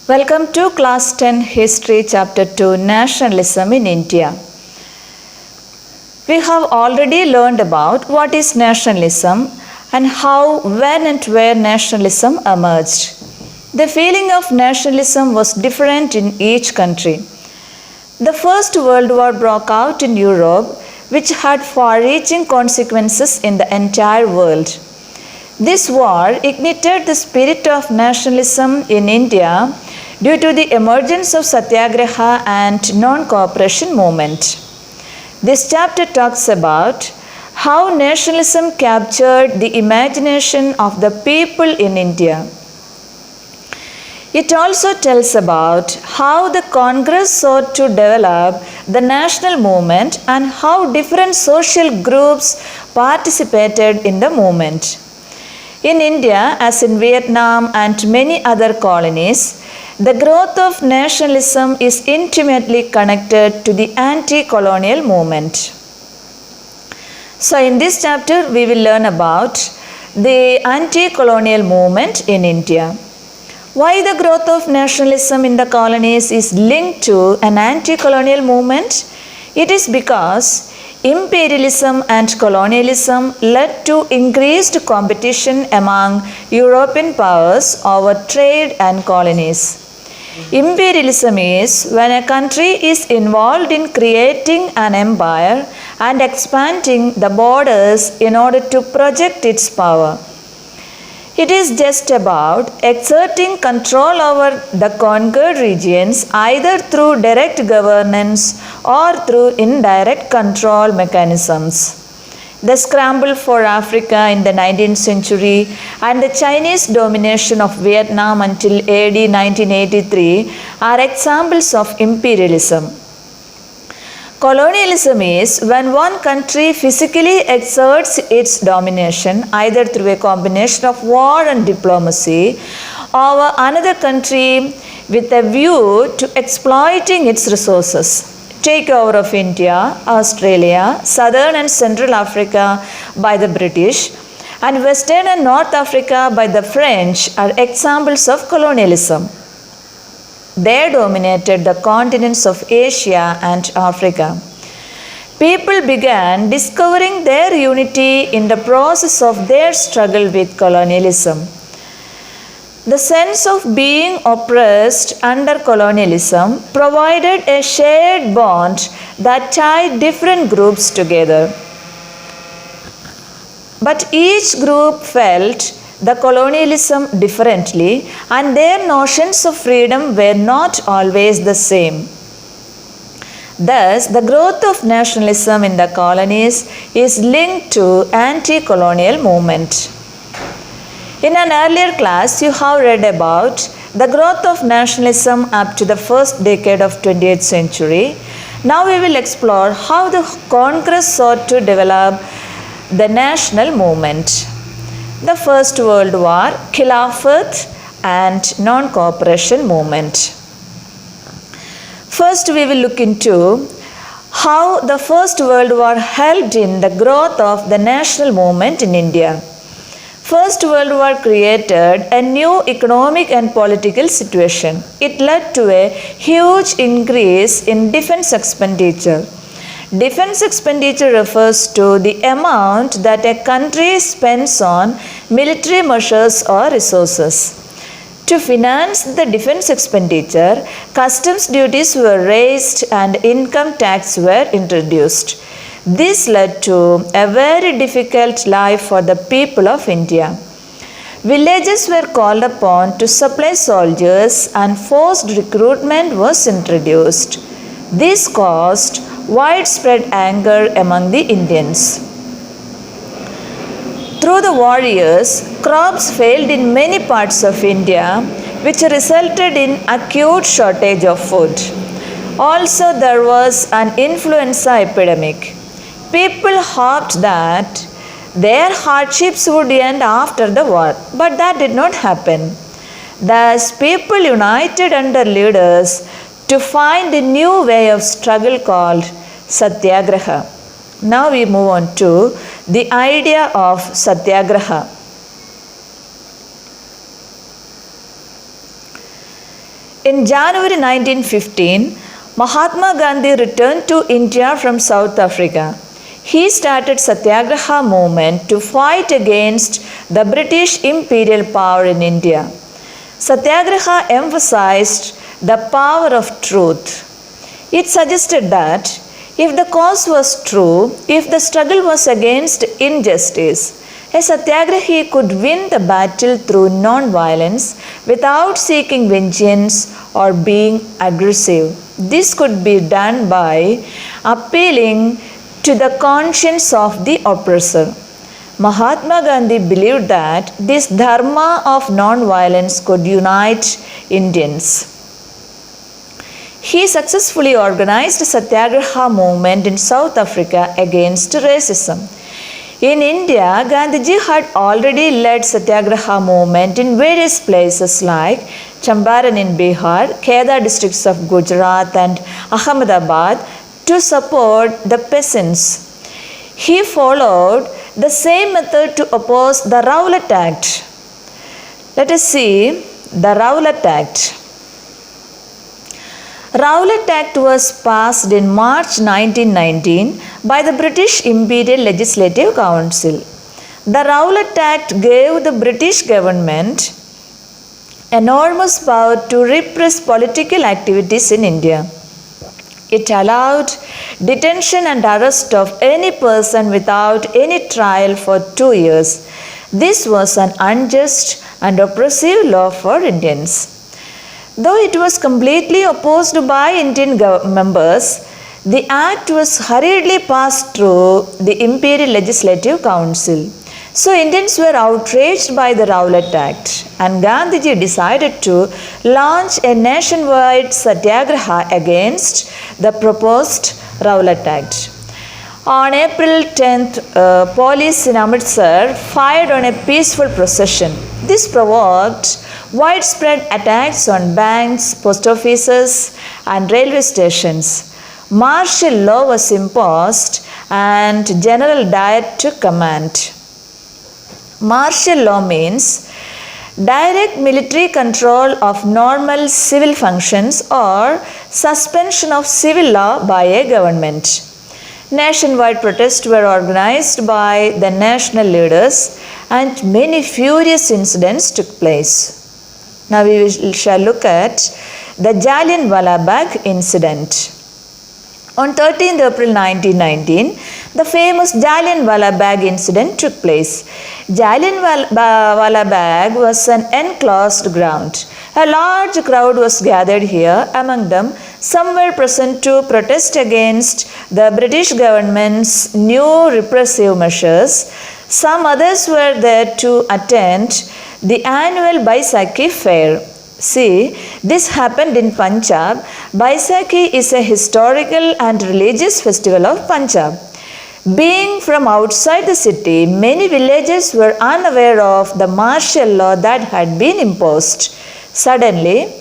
Welcome to Class 10 History Chapter 2 Nationalism in India. We have already learned about what is nationalism and how, when and where nationalism emerged. The feeling of nationalism was different in each country. The First World War broke out in Europe, which had far-reaching consequences in the entire world. This war ignited the spirit of nationalism in India due to the emergence of Satyagraha and non-cooperation movement. This chapter talks about how nationalism captured the imagination of the people in India. It also tells about how the Congress sought to develop the national movement and how different social groups participated in the movement. In India, as in Vietnam and many other colonies, the growth of nationalism is intimately connected to the anti-colonial movement. So in this chapter, we will learn about the anti-colonial movement in India. Why the growth of nationalism in the colonies is linked to an anti-colonial movement? It is because imperialism and colonialism led to increased competition among European powers over trade and colonies. Imperialism is when a country is involved in creating an empire and expanding the borders in order to project its power. It is just about exerting control over the conquered regions either through direct governance or through indirect control mechanisms. The scramble for Africa in the 19th century and the Chinese domination of Vietnam until AD 1983 are examples of imperialism. Colonialism is when one country physically exerts its domination either through a combination of war and diplomacy over another country with a view to exploiting its resources. Takeover of India, Australia, Southern and Central Africa by the British and Western and North Africa by the French are examples of colonialism. They dominated the continents of Asia and Africa. People began discovering their unity in the process of their struggle with colonialism. The sense of being oppressed under colonialism provided a shared bond that tied different groups together. But each group felt the colonialism differently and their notions of freedom were not always the same. Thus, the growth of nationalism in the colonies is linked to anti-colonial movement. In an earlier class, you have read about the growth of nationalism up to the first decade of 20th century. Now we will explore how the Congress sought to develop the national movement. The First World War, Khilafat and non-cooperation movement. First, we will look into how the First World War helped in the growth of the national movement in India. First World War created a new economic and political situation. It led to a huge increase in defense expenditure. Defense expenditure refers to the amount that a country spends on military measures or resources. To finance the defense expenditure, customs duties were raised and income tax were introduced. This led to a very difficult life for the people of India. Villages were called upon to supply soldiers and forced recruitment was introduced. This caused widespread anger among the Indians. Through the war years, crops failed in many parts of India, which resulted in acute shortage of food. Also, there was an influenza epidemic. People hoped that their hardships would end after the war, but that did not happen. Thus, people united under leaders to find a new way of struggle called Satyagraha. Now we move on to the idea of Satyagraha. In January 1915, Mahatma Gandhi returned to India from South Africa. He started Satyagraha movement to fight against the British imperial power in India. Satyagraha emphasized the power of truth. It suggested that if the cause was true, if the struggle was against injustice, a Satyagrahi could win the battle through non-violence without seeking vengeance or being aggressive. This could be done by appealing to the conscience of the oppressor. Mahatma Gandhi believed that this dharma of non-violence could unite Indians. He successfully organized a Satyagraha movement in South Africa against racism. In India, Gandhiji had already led Satyagraha movement in various places like Champaran in Bihar, Kheda districts of Gujarat and Ahmedabad to support the peasants. He followed the same method to oppose the Rowlatt Act. Let us see the Rowlatt Act. Rowlatt Act was passed in March 1919 by the British Imperial Legislative Council. The Rowlatt Act gave the British government enormous power to repress political activities in India. It allowed detention and arrest of any person without any trial for 2 years. This was an unjust and oppressive law for Indians. Though it was completely opposed by Indian members, the act was hurriedly passed through the Imperial Legislative Council. So Indians were outraged by the Rowlatt Act, and Gandhiji decided to launch a nationwide satyagraha against the proposed Rowlatt Act. On April 10th, police in Amritsar fired on a peaceful procession. This provoked widespread attacks on banks, post offices, and railway stations. Martial law was imposed and General Dyer took command. Martial law means direct military control of normal civil functions or suspension of civil law by a government. Nationwide protests were organized by the national leaders and many furious incidents took place. Now we shall look at the Jallianwala Bagh incident. On 13th April 1919, the famous Jallianwala Bagh incident took place. Jallianwala Bagh was an enclosed ground. A large crowd was gathered here. Among them, some were present to protest against the British government's new repressive measures. Some others were there to attend the annual Baisakhi fair. See, this happened in Punjab. Baisakhi is a historical and religious festival of Punjab. Being from outside the city, many villagers were unaware of the martial law that had been imposed. Suddenly,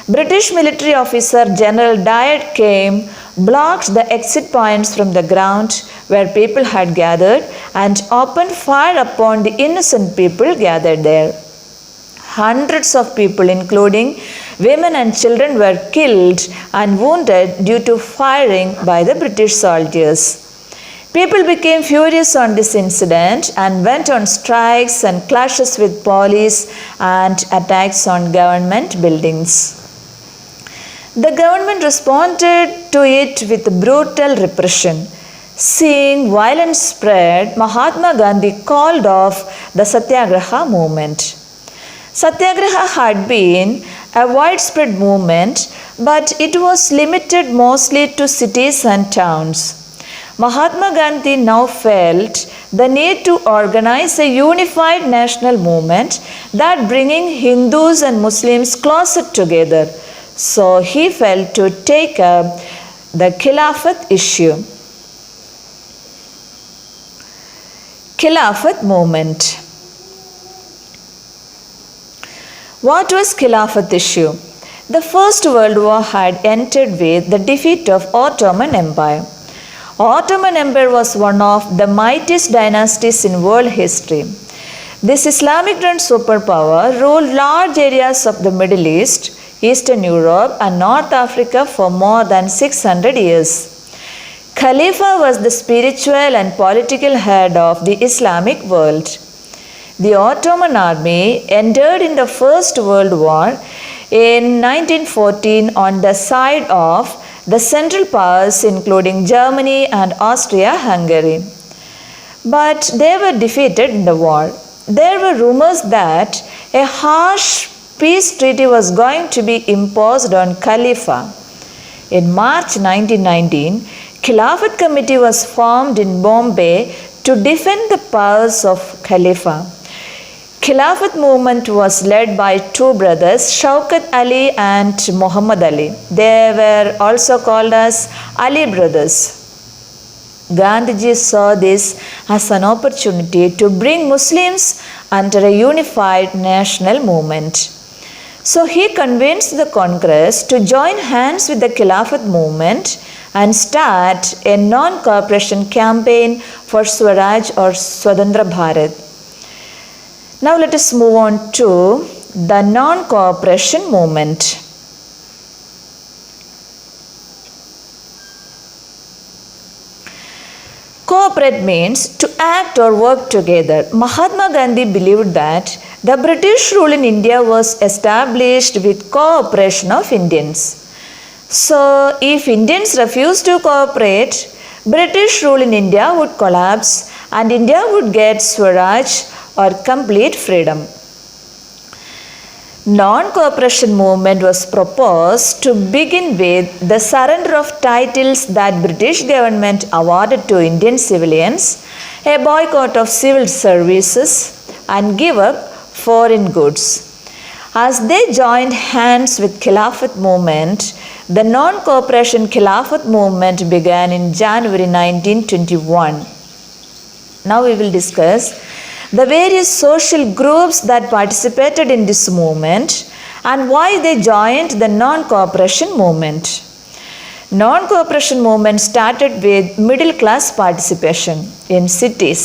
British military officer General Dyer came, blocked the exit points from the ground where people had gathered, and opened fire upon the innocent people gathered there. Hundreds of people, including women and children, were killed and wounded due to firing by the British soldiers. People became furious on this incident and went on strikes and clashes with police and attacks on government buildings. The government responded to it with brutal repression. Seeing violence spread, Mahatma Gandhi called off the Satyagraha movement. Satyagraha had been a widespread movement, but it was limited mostly to cities and towns. Mahatma Gandhi now felt the need to organize a unified national movement that bringing Hindus and Muslims closer together. So he felt to take up the Khilafat issue. Khilafat movement. What was Khilafat issue? The First World War had ended with the defeat of Ottoman Empire. Ottoman Empire was one of the mightiest dynasties in world history. This Islamic-run superpower ruled large areas of the Middle East, Eastern Europe and North Africa for more than 600 years. Khalifa was the spiritual and political head of the Islamic world. The Ottoman army entered in the First World War in 1914 on the side of the Central Powers including Germany and Austria-Hungary. But they were defeated in the war. There were rumors that a harsh peace treaty was going to be imposed on Khalifa. In March 1919, Khilafat Committee was formed in Bombay to defend the powers of Khalifa. Khilafat movement was led by two brothers, Shaukat Ali and Muhammad Ali. They were also called as Ali brothers. Gandhiji saw this as an opportunity to bring Muslims under a unified national movement. So he convinced the Congress to join hands with the Khilafat movement and start a non-cooperation campaign for Swaraj or Swatantra Bharat. Now let us move on to the non-cooperation movement. Cooperate means to act or work together. Mahatma Gandhi believed that the British rule in India was established with cooperation of Indians. So, if Indians refused to cooperate, British rule in India would collapse and India would get Swaraj or complete freedom. Non-cooperation movement was proposed to begin with the surrender of titles that British government awarded to Indian civilians, a boycott of civil services and give up foreign goods. As they joined hands with Khilafat movement, the non-cooperation Khilafat movement began in January 1921. Now we will discuss the various social groups that participated in this movement and why they joined the non-cooperation movement. Non-cooperation movement started with middle class participation in cities.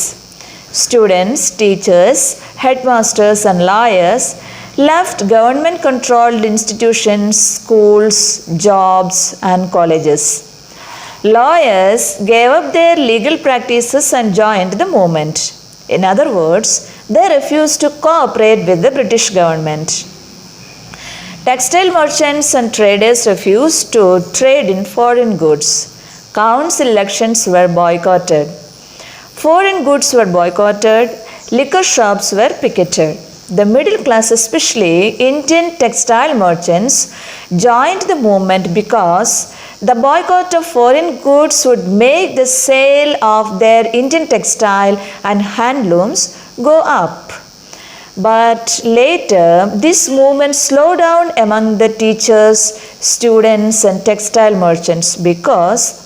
Students, teachers, headmasters and lawyers left government-controlled institutions, schools, jobs and colleges. Lawyers gave up their legal practices and joined the movement. In other words, they refused to cooperate with the British government. Textile merchants and traders refused to trade in foreign goods. Council elections were boycotted. Foreign goods were boycotted. Liquor shops were picketed. The middle class, especially Indian textile merchants, joined the movement because the boycott of foreign goods would make the sale of their Indian textile and handlooms go up. But later, this movement slowed down among the teachers, students and textile merchants because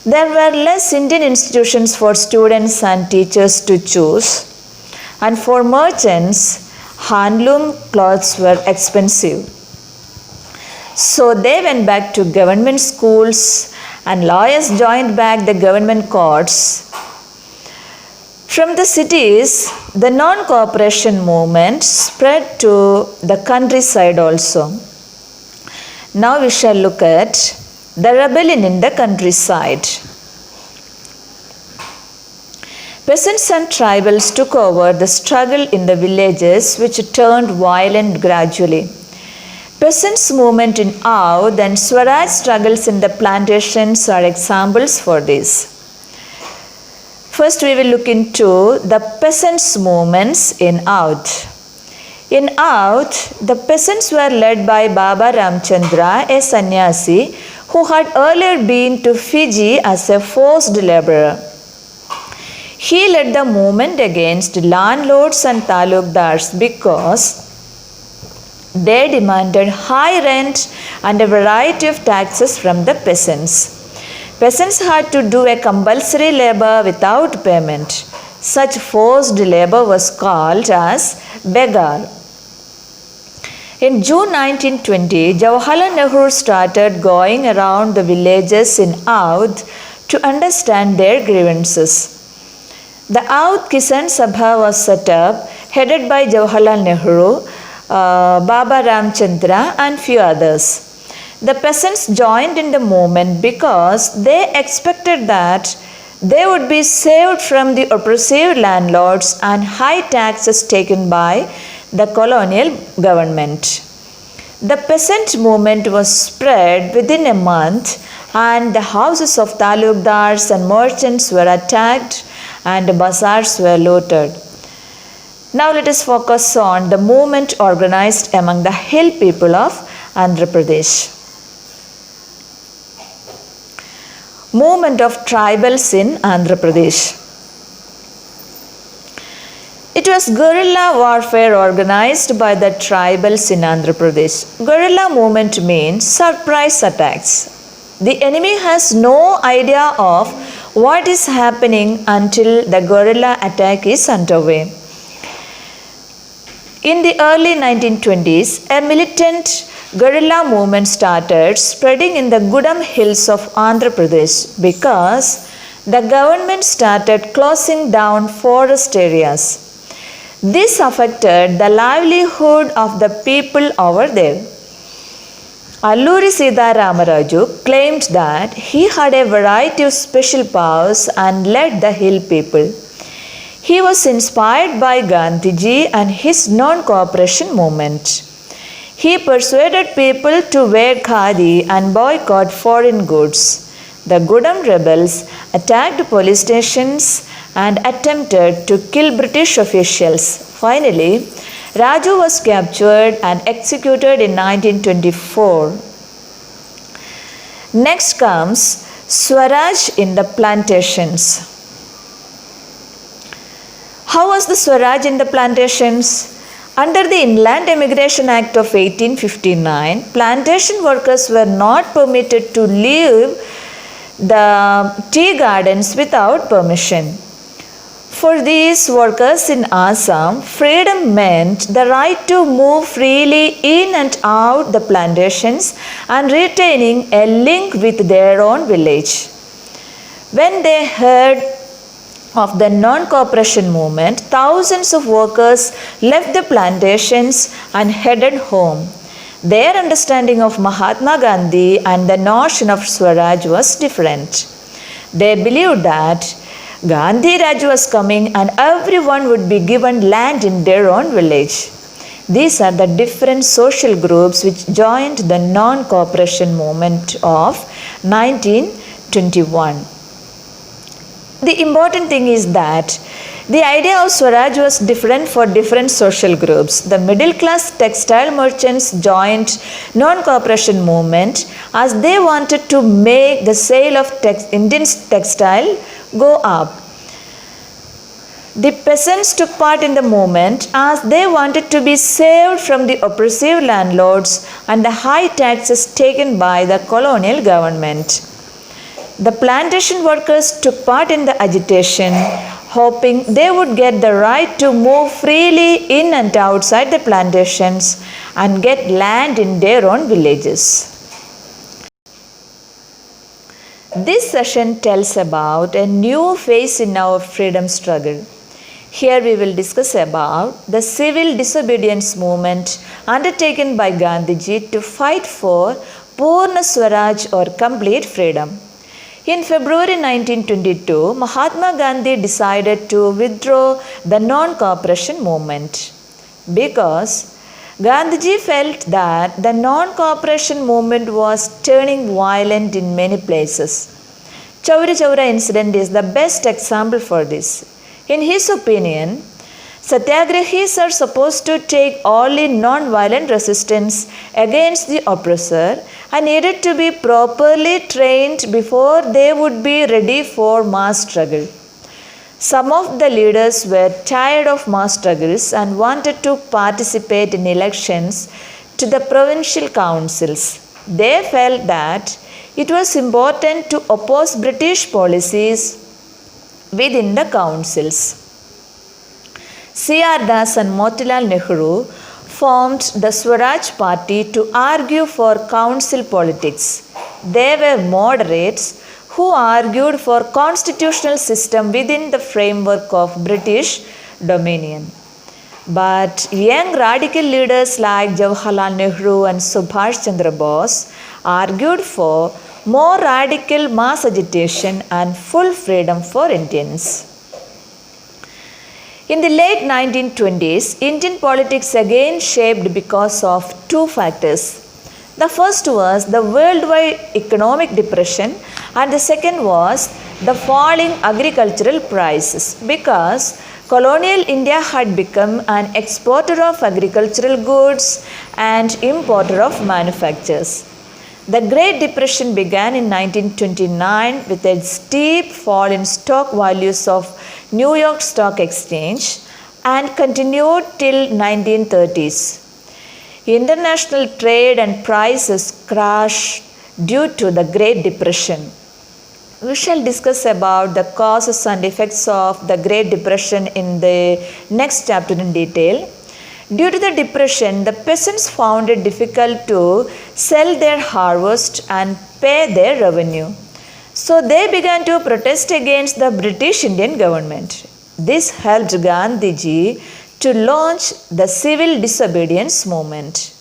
there were less Indian institutions for students and teachers to choose. And for merchants, handloom clothes were expensive. So they went back to government schools and lawyers joined back the government courts. From the cities, the non-cooperation movement spread to the countryside also. Now we shall look at the rebellion in the countryside. Peasants and tribals took over the struggle in the villages, which turned violent gradually. Peasants' movement in Oudh and Swaraj struggles in the plantations are examples for this. First, we will look into the peasants' movements in Oudh. In Oudh, the peasants were led by Baba Ramchandra, a sannyasi who had earlier been to Fiji as a forced laborer. He led the movement against landlords and talukdars because they demanded high rent and a variety of taxes from the peasants. Peasants had to do a compulsory labor without payment. Such forced labor was called as begar. In June 1920, Jawaharlal Nehru started going around the villages in Oudh to understand their grievances. The Oudh Kisan Sabha was set up, headed by Jawaharlal Nehru, Baba Ramchandra and few others. The peasants joined in the movement because they expected that they would be saved from the oppressive landlords and high taxes taken by the colonial government. The peasant movement was spread within a month, and the houses of talukdars and merchants were attacked and bazaars were looted. Now let us focus on the movement organized among the hill people of Andhra Pradesh. Movement of tribals in Andhra Pradesh. It was guerrilla warfare organized by the tribals in Andhra Pradesh. Guerrilla movement means surprise attacks. The enemy has no idea of what is happening until the guerrilla attack is underway. In the early 1920s, a militant guerrilla movement started spreading in the Gudam hills of Andhra Pradesh because the government started closing down forest areas. This affected the livelihood of the people over there. Alluri Sita Ramaraju claimed that he had a variety of special powers and led the hill people. He was inspired by Gandhiji and his non-cooperation movement. He persuaded people to wear khadi and boycott foreign goods. The Gudam rebels attacked police stations and attempted to kill British officials. Finally, Raju was captured and executed in 1924. Next comes Swaraj in the plantations. How was the Swaraj in the plantations? Under the Inland Immigration Act of 1859, plantation workers were not permitted to leave the tea gardens without permission. For these workers in Assam, freedom meant the right to move freely in and out the plantations and retaining a link with their own village. When they heard of the non-cooperation movement, thousands of workers left the plantations and headed home. Their understanding of Mahatma Gandhi and the notion of Swaraj was different. They believed that Gandhi Raj was coming and everyone would be given land in their own village. These are the different social groups which joined the non-cooperation movement of 1921. The important thing is that the idea of Swaraj was different for different social groups. The middle class textile merchants joined non-cooperation movement as they wanted to make the sale of Indian textile go up. The peasants took part in the movement as they wanted to be saved from the oppressive landlords and the high taxes taken by the colonial government. The plantation workers took part in the agitation, hoping they would get the right to move freely in and outside the plantations and get land in their own villages. This session tells about a new phase in our freedom struggle. Here we will discuss about the civil disobedience movement undertaken by Gandhiji to fight for Purna Swaraj or complete freedom. In February 1922, Mahatma Gandhi decided to withdraw the non-cooperation movement because Gandhiji felt that the non-cooperation movement was turning violent in many places. Chauri Chaura incident is the best example for this. In his opinion, Satyagrahis are supposed to take only non-violent resistance against the oppressor and needed to be properly trained before they would be ready for mass struggle. Some of the leaders were tired of mass struggles and wanted to participate in elections to the provincial councils. They felt that it was important to oppose British policies within the councils. C.R. Das and Motilal Nehru formed the Swaraj Party to argue for council politics. They were moderates who argued for constitutional system within the framework of British dominion. But young radical leaders like Jawaharlal Nehru and Subhash Chandra Bose argued for more radical mass agitation and full freedom for Indians. In the late 1920s, Indian politics again shaped because of two factors. The first was the worldwide economic depression, and the second was the falling agricultural prices because colonial India had become an exporter of agricultural goods and importer of manufactures. The Great Depression began in 1929 with a steep fall in stock values of New York Stock Exchange and continued till 1930s. International trade and prices crashed due to the Great Depression. We shall discuss about the causes and effects of the Great Depression in the next chapter in detail. Due to the depression, the peasants found it difficult to sell their harvest and pay their revenue. So they began to protest against the British Indian government. This helped Gandhiji to launch the civil disobedience movement.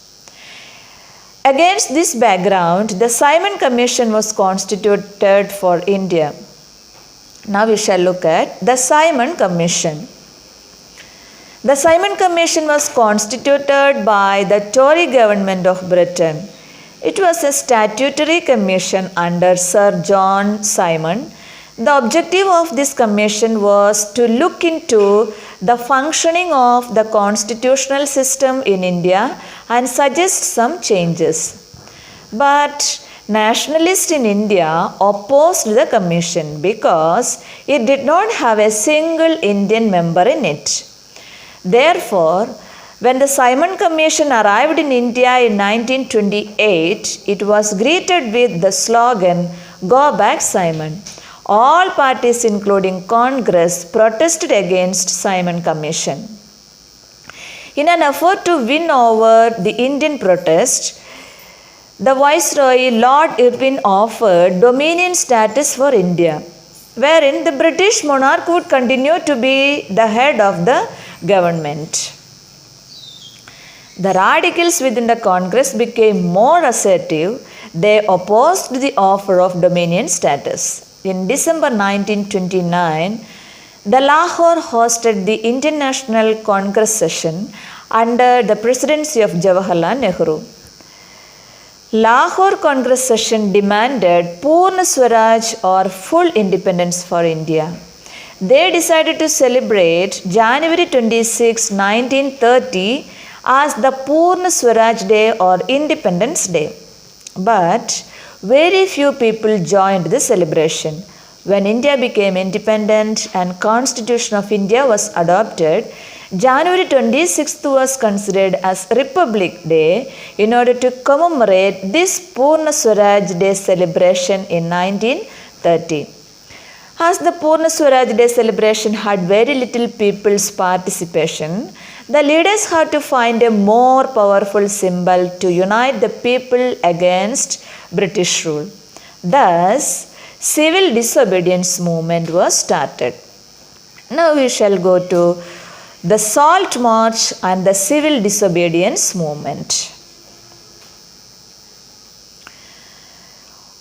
Against this background, the Simon Commission was constituted for India. Now we shall look at the Simon Commission. The Simon Commission was constituted by the Tory government of Britain. It was a statutory commission under Sir John Simon. The objective of this commission was to look into the functioning of the constitutional system in India and suggest some changes. But nationalists in India opposed the commission because it did not have a single Indian member in it. Therefore, when the Simon Commission arrived in India in 1928, it was greeted with the slogan, "Go back, Simon." All parties, including Congress, protested against Simon Commission. In an effort to win over the Indian protest, the Viceroy Lord Irwin offered dominion status for India, wherein the British monarch would continue to be the head of the government. The radicals within the Congress became more assertive. They opposed the offer of dominion status. In December 1929, the Lahore hosted the Indian National Congress session under the presidency of Jawaharlal Nehru. Lahore Congress session demanded Purna Swaraj or full independence for India. They decided to celebrate January 26, 1930 as the Purna Swaraj Day or Independence Day. But very few people joined the celebration. When India became independent and Constitution of India was adopted, January 26th was considered as Republic Day in order to commemorate this Purna Swaraj Day celebration in 1930. As the Purna Swaraj Day celebration had very little people's participation, the leaders had to find a more powerful symbol to unite the people against British rule. Thus, civil disobedience movement was started. Now we shall go to the Salt March and the civil disobedience movement.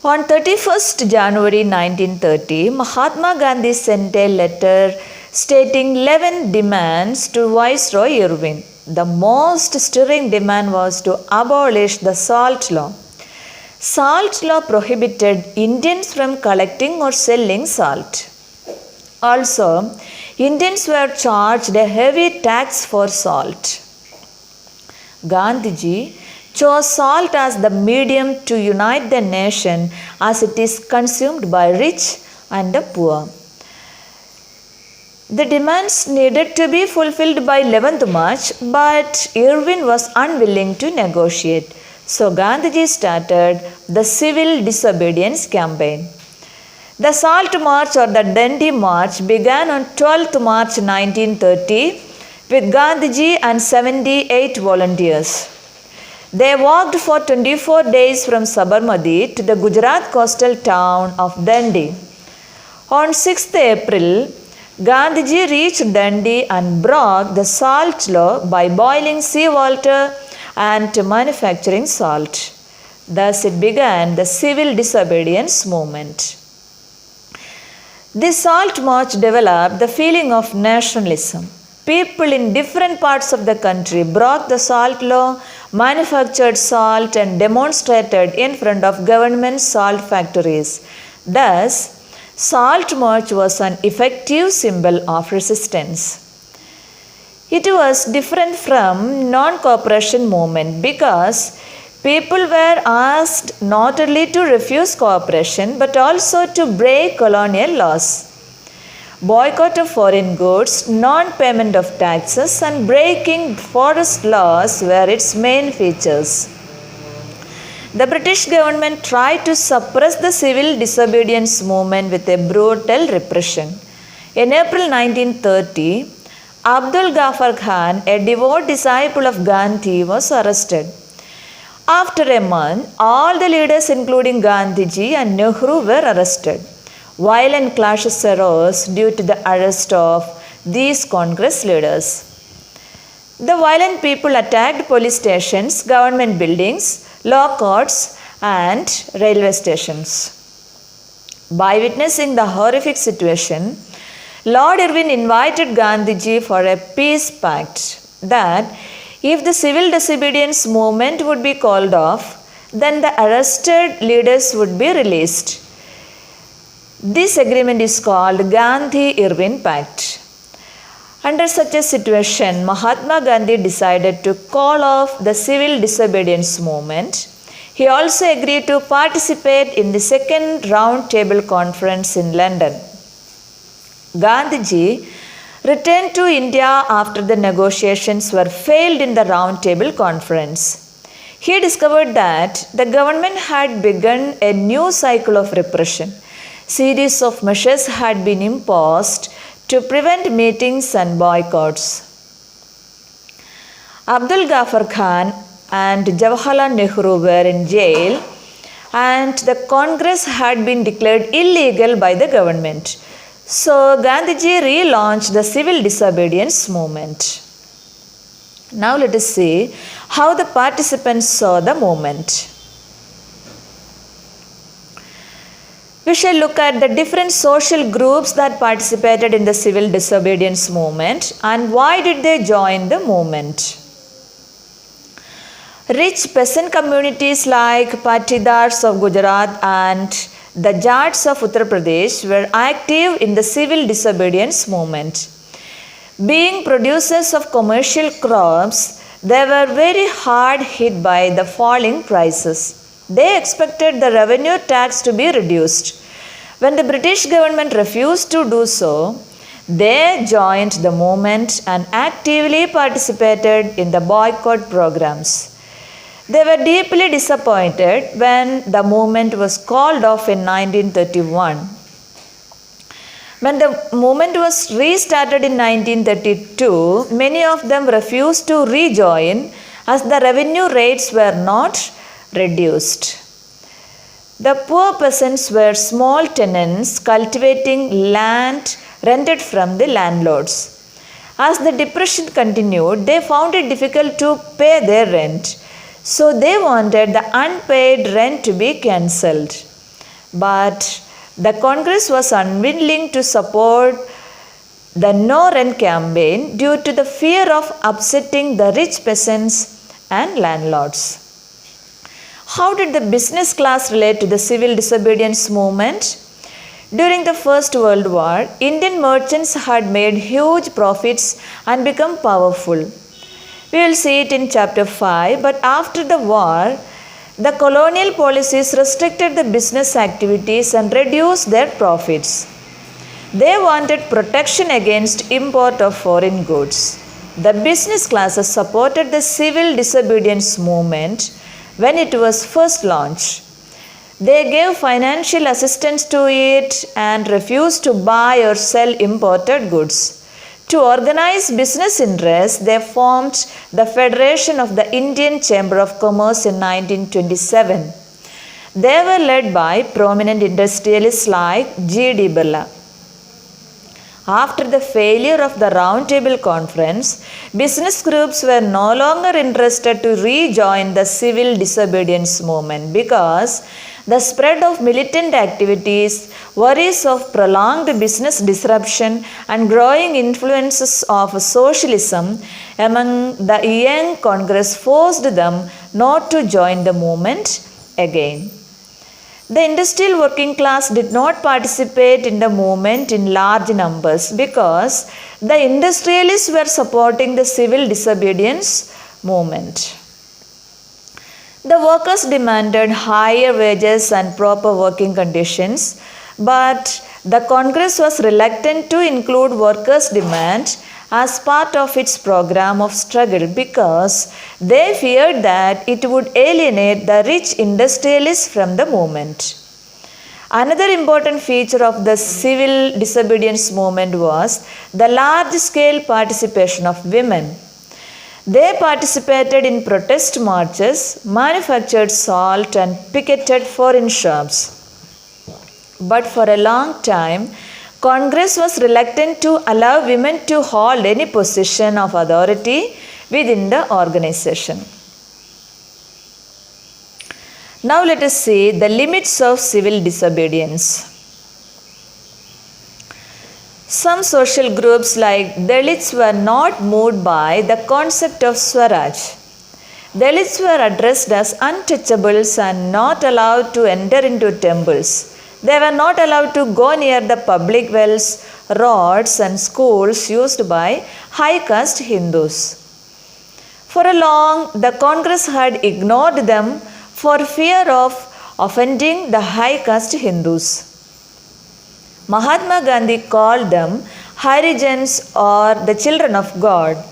On 31st January 1930, Mahatma Gandhi sent a letter stating 11 demands to Viceroy Irwin. The most stirring demand was to abolish the salt law. Salt law prohibited Indians from collecting or selling salt. Also, Indians were charged a heavy tax for salt. Gandhiji chose salt as the medium to unite the nation as it is consumed by rich and the poor. The demands needed to be fulfilled by 11th March, but Irwin was unwilling to negotiate. So Gandhiji started the civil disobedience campaign. The Salt March or the Dandi March began on 12th March 1930 with Gandhiji and 78 volunteers. They walked for 24 days from Sabarmati to the Gujarat coastal town of Dandi. On 6th April, Gandhiji reached Dundee and broke the salt law by boiling seawater and manufacturing salt. Thus it began the civil disobedience movement. This salt march developed the feeling of nationalism. People in different parts of the country broke the salt law, manufactured salt, and demonstrated in front of government salt factories. Thus, Salt March was an effective symbol of resistance. It was different from non-cooperation movement because people were asked not only to refuse cooperation but also to break colonial laws. Boycott of foreign goods, non-payment of taxes, and breaking forest laws were its main features. The British government tried to suppress the civil disobedience movement with a brutal repression. In April 1930, Abdul Ghaffar Khan, a devout disciple of Gandhi, was arrested. After a month, all the leaders including Gandhiji and Nehru were arrested. Violent clashes arose due to the arrest of these Congress leaders. The violent people attacked police stations, government buildings, law courts, and railway stations. By witnessing the horrific situation, Lord Irwin invited Gandhiji for a peace pact that if the civil disobedience movement would be called off, then the arrested leaders would be released. This agreement is called Gandhi-Irwin Pact. Under such a situation, Mahatma Gandhi decided to call off the civil disobedience movement. He also agreed to participate in the second round table conference in London. Gandhiji returned to India after the negotiations were failed in the round table conference. He discovered that the government had begun a new cycle of repression. Series of measures had been imposed to prevent meetings and boycotts. Abdul Ghaffar Khan and Jawaharlal Nehru were in jail and the Congress had been declared illegal by the government. So Gandhiji relaunched the civil disobedience movement. Now let us see how the participants saw the movement. We shall look at the different social groups that participated in the civil disobedience movement and why did they join the movement. Rich peasant communities like Patidars of Gujarat and the Jats of Uttar Pradesh were active in the civil disobedience movement. Being producers of commercial crops, they were very hard hit by the falling prices. They expected the revenue tax to be reduced. When the British government refused to do so, they joined the movement and actively participated in the boycott programs. They were deeply disappointed when the movement was called off in 1931. When the movement was restarted in 1932, many of them refused to rejoin as the revenue rates were not reduced. The poor peasants were small tenants cultivating land rented from the landlords. As the depression continued, they found it difficult to pay their rent. So they wanted the unpaid rent to be cancelled. But the Congress was unwilling to support the no rent campaign due to the fear of upsetting the rich peasants and landlords. How did the business class relate to the civil disobedience movement? During the First World War, Indian merchants had made huge profits and become powerful. We will see it in chapter 5, but after the war, the colonial policies restricted the business activities and reduced their profits. They wanted protection against import of foreign goods. The business classes supported the civil disobedience movement when it was first launched. They gave financial assistance to it and refused to buy or sell imported goods. To organize business interests, they formed the Federation of the Indian Chamber of Commerce in 1927. They were led by prominent industrialists like G.D. Birla. After the failure of the Roundtable Conference, business groups were no longer interested to rejoin the civil disobedience movement because the spread of militant activities, worries of prolonged business disruption, and growing influences of socialism among the young Congress forced them not to join the movement again. The industrial working class did not participate in the movement in large numbers because the industrialists were supporting the civil disobedience movement. The workers demanded higher wages and proper working conditions, but the Congress was reluctant to include workers' demand as part of its program of struggle because they feared that it would alienate the rich industrialists from the movement. Another important feature of the civil disobedience movement was the large-scale participation of women. They participated in protest marches, manufactured salt, and picketed foreign shops. But for a long time, Congress was reluctant to allow women to hold any position of authority within the organization. Now let us see the limits of civil disobedience. Some social groups like Dalits were not moved by the concept of Swaraj. Dalits were addressed as untouchables and not allowed to enter into temples. They were not allowed to go near the public wells, roads, and schools used by high caste Hindus. For a long, the Congress had ignored them for fear of offending the high caste Hindus. Mahatma Gandhi called them Harijans or the children of God.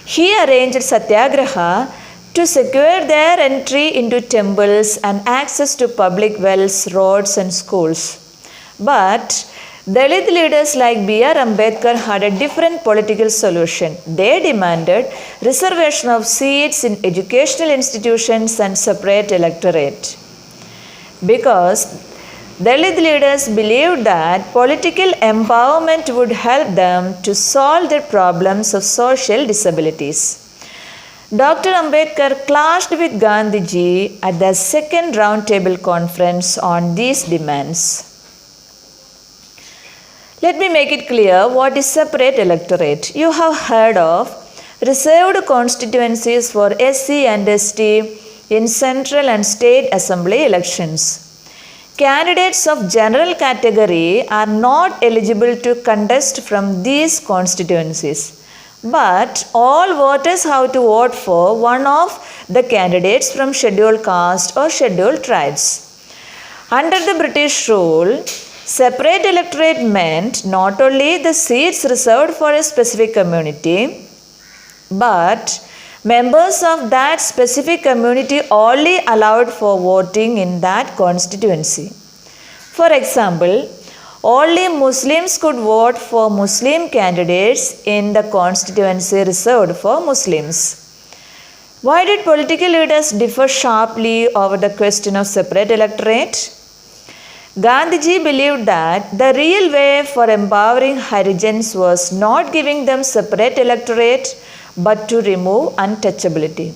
He arranged Satyagraha to secure their entry into temples and access to public wells, roads, and schools. But Dalit leaders like B.R. Ambedkar had a different political solution. They demanded reservation of seats in educational institutions and separate electorate. Because Dalit leaders believed that political empowerment would help them to solve their problems of social disabilities. Dr. Ambedkar clashed with Gandhiji at the second Roundtable Conference on these demands. Let me make it clear what is separate electorate. You have heard of reserved constituencies for SC and ST in central and state assembly elections. Candidates of general category are not eligible to contest from these constituencies. But all voters have to vote for one of the candidates from scheduled caste or scheduled tribes. Under the British rule, separate electorate meant not only the seats reserved for a specific community, but members of that specific community only allowed for voting in that constituency. For example, only Muslims could vote for Muslim candidates in the constituency reserved for Muslims. Why did political leaders differ sharply over the question of separate electorate? Gandhiji believed that the real way for empowering Harijans was not giving them separate electorate but to remove untouchability.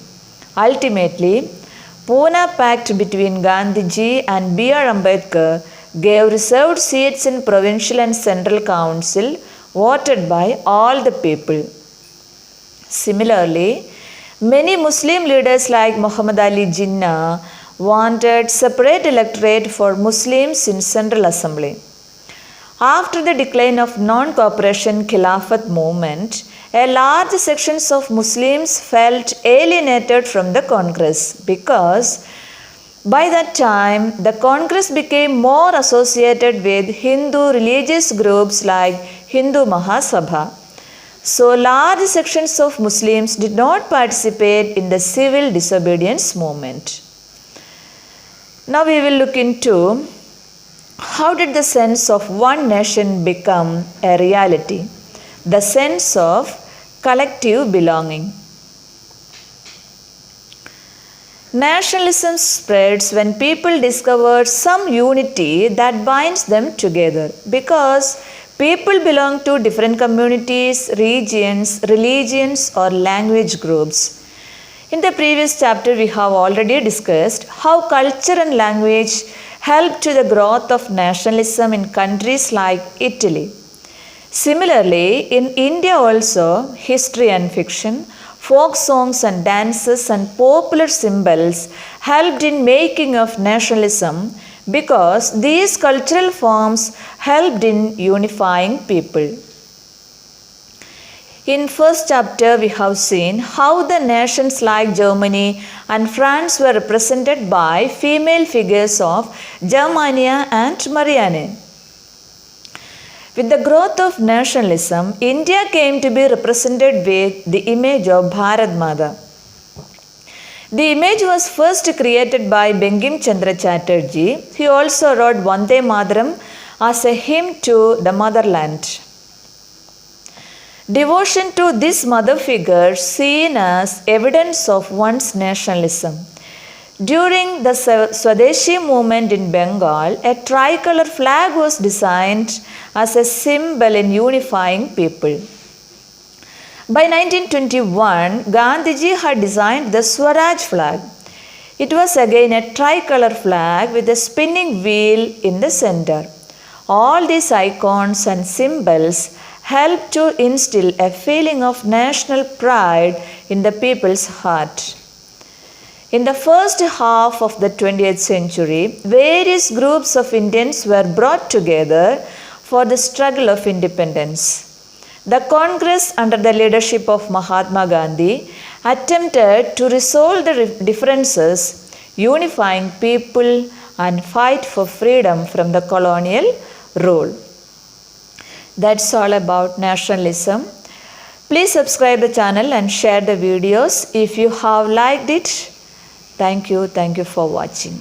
Ultimately, Pune Pact between Gandhiji and B.R. Ambedkar gave reserved seats in provincial and central council voted by all the people. Similarly, many Muslim leaders like Muhammad Ali Jinnah wanted separate electorate for Muslims in Central Assembly. After the decline of non-cooperation Khilafat movement, a large sections of Muslims felt alienated from the Congress because by that time the Congress became more associated with Hindu religious groups like Hindu Mahasabha. So large sections of Muslims did not participate in the civil disobedience movement. Now we will look into how did the sense of one nation become a reality? The sense of collective belonging. Nationalism spreads when people discover some unity that binds them together because People belong to different communities, regions, religions, or language groups. In the previous chapter, we have already discussed how culture and language help to the growth of nationalism in countries like Italy. Similarly, in India also, history and fiction, folk songs and dances and popular symbols helped in making of nationalism because these cultural forms helped in unifying people. In first chapter, we have seen how the nations like Germany and France were represented by female figures of Germania and Marianne. With the growth of nationalism, India came to be represented with the image of Bharat Mata. The image was first created by Bankim Chandra Chatterjee. He also wrote Vande Mataram as a hymn to the motherland. Devotion to this mother figure seen as evidence of one's nationalism. During the Swadeshi movement in Bengal, a tricolor flag was designed as a symbol in unifying people. By 1921, Gandhiji had designed the Swaraj flag. It was again a tricolor flag with a spinning wheel in the center. All these icons and symbols help to instill a feeling of national pride in the people's heart. In the first half of the 20th century, various groups of Indians were brought together for the struggle of independence. The Congress, under the leadership of Mahatma Gandhi, attempted to resolve the differences, unifying people and fight for freedom from the colonial rule. That's all about nationalism. Please subscribe the channel and share the videos if you have liked it. Thank you for watching.